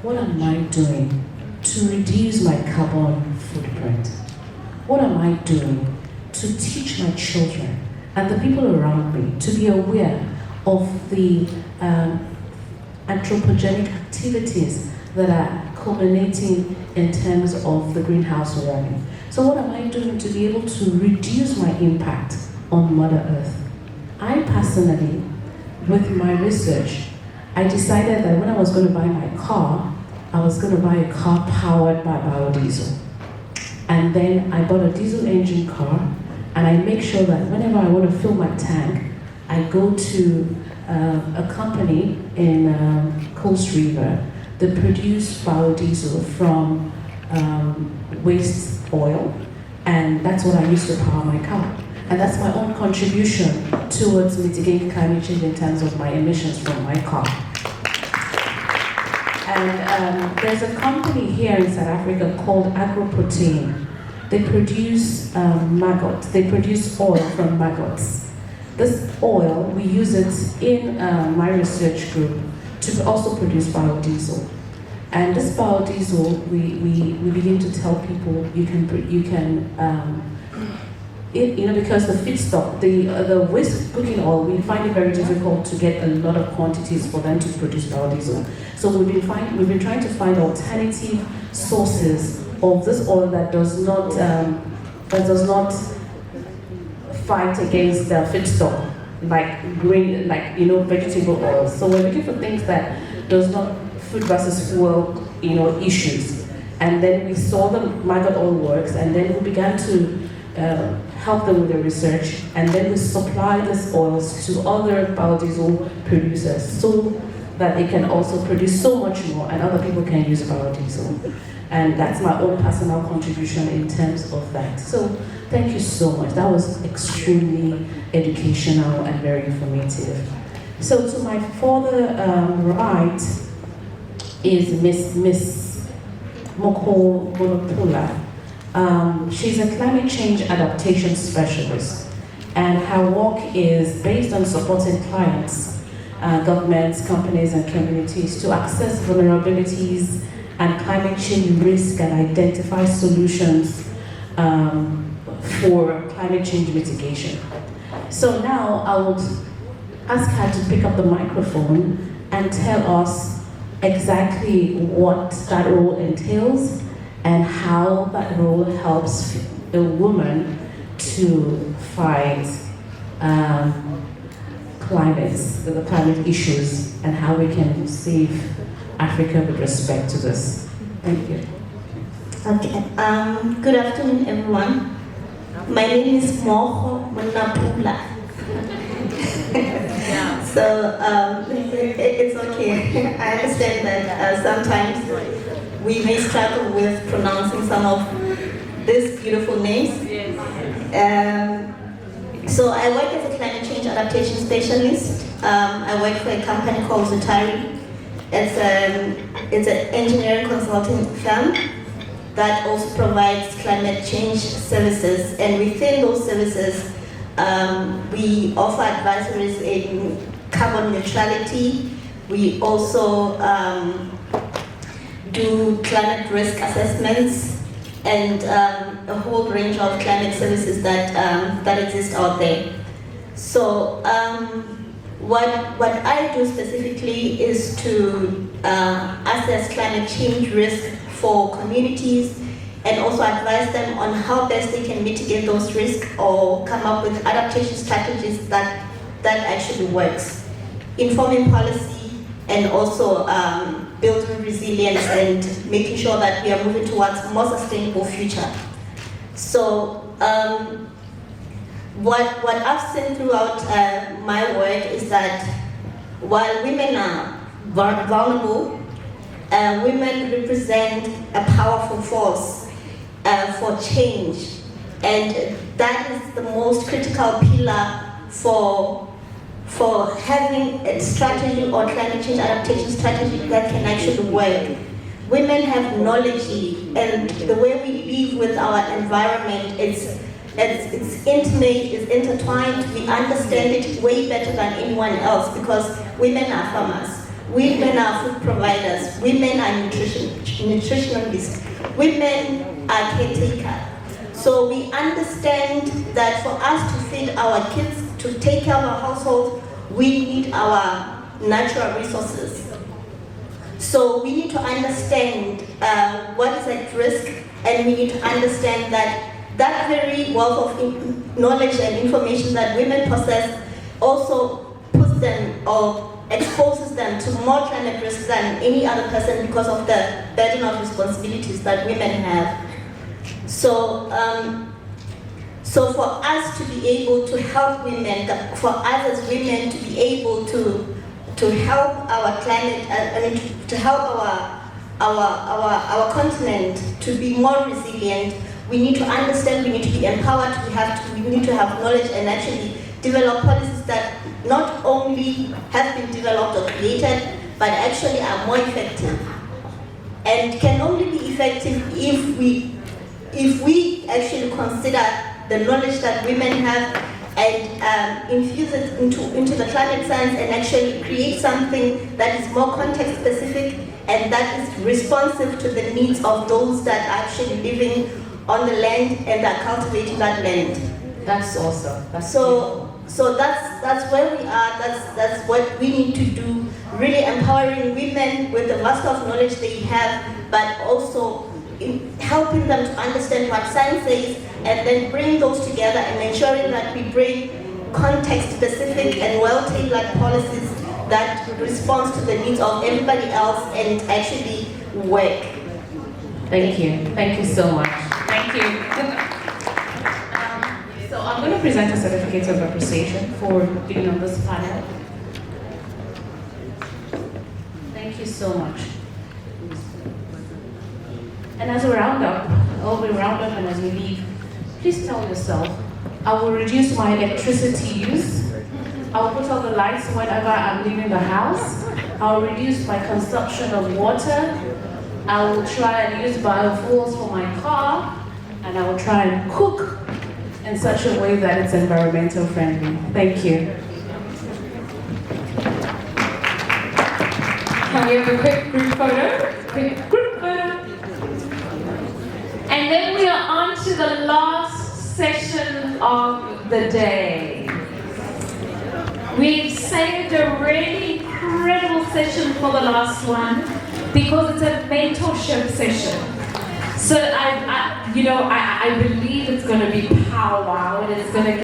what am I doing to reduce my carbon footprint? What am I doing to teach my children and the people around me to be aware of the anthropogenic activities that are culminating in terms of the greenhouse warming? So what am I doing to be able to reduce my impact on Mother Earth? I personally, with my research, I decided that when I was going to buy my car, I was going to buy a car powered by biodiesel. And then I bought a diesel engine car, and I make sure that whenever I want to fill my tank, I go to a company in Coast River that produce biodiesel from waste oil, and that's what I use to power my car. And that's my own contribution towards mitigating climate change in terms of my emissions from my car. And there's a company here in South Africa called AgroProtein. They produce maggots. They produce oil from maggots. This oil, we use it in my research group to also produce biodiesel. And this biodiesel, we begin to tell people you can because the feedstock, the waste cooking oil, we find it very difficult to get a lot of quantities for them to produce biodiesel. So we've been trying to find alternative sources of this oil that does not fight against the feedstock, like grain, vegetable oil. So we're looking for things that does not food versus fuel, issues. And then we saw the maggot oil works, and then we began to help them with the research, and then we supply these oils to other biodiesel producers so that they can also produce so much more and other people can use biodiesel. And that's my own personal contribution in terms of that. So thank you so much. That was extremely educational and very informative. So to my further right is Miss Moko Monopula. She's a climate change adaptation specialist, and her work is based on supporting clients, governments, companies, and communities to access vulnerabilities and climate change risk and identify solutions for climate change mitigation. So now I would ask her to pick up the microphone and tell us exactly what that role entails and how that role helps a woman to fight the climate issues, and how we can save Africa with respect to this. Thank you. Okay. Good afternoon, everyone. My name is Moho Monapula. So it's okay. I understand that sometimes we may struggle with pronouncing some of these beautiful names. So I work as a climate change adaptation specialist. I work for a company called Zutari. It's an engineering consulting firm that also provides climate change services. And within those services, we offer advisories in carbon neutrality. We also do climate risk assessments and a whole range of climate services that exist out there. So what I do specifically is to assess climate change risk for communities and also advise them on how best they can mitigate those risks or come up with adaptation strategies that actually works, informing policy and also building resilience and making sure that we are moving towards a more sustainable future. So what I've seen throughout my work is that while women are vulnerable, women represent a powerful force for change, and that is the most critical pillar for having a strategy or climate change adaptation strategy that can actually work. Women have knowledge, and the way we live with our environment, it's intimate, it's intertwined. We understand it way better than anyone else because women are farmers. women are food providers, women are nutritionalists, women are caretakers. So we understand that for us to feed our kids, to take care of our household, we need our natural resources. So we need to understand what is at risk, and we need to understand that that very wealth of knowledge and information that women possess also puts them or exposes them to more climate risks than any other person because of the burden of responsibilities that women have. So, so for us to be able to help women, for us as women to be able to help our climate, to help our continent to be more resilient, we need to understand, we need to be empowered, we need to have knowledge and actually develop policies that not only have been developed or created, but actually are more effective. And can only be effective if we actually consider the knowledge that women have and infuse it into the climate science and actually create something that is more context specific and that is responsive to the needs of those that are actually living on the land and are cultivating that land. That's awesome. So that's where we are. That's what we need to do. Really empowering women with the vast of knowledge they have, but also helping them to understand what science is, and then bring those together and ensuring that we bring context-specific and well-tailored policies that respond to the needs of everybody else and actually work. Thank you. Thank you so much. Thank you. So I'm going to present a certificate of appreciation for being on this panel. Thank you so much. And as we round up and as we leave, please tell yourself, I will reduce my electricity use. I will put on the lights whenever I'm leaving the house. I will reduce my consumption of water. I will try and use biofuels for my car. And I will try and cook in such a way that it's environmental friendly. Thank you. Can we have a quick group photo? Quick group photo. And then we are on to the last session of the day. We've saved a really incredible session for the last one because it's a mentorship session. So I believe it's going to be powwow and it's going to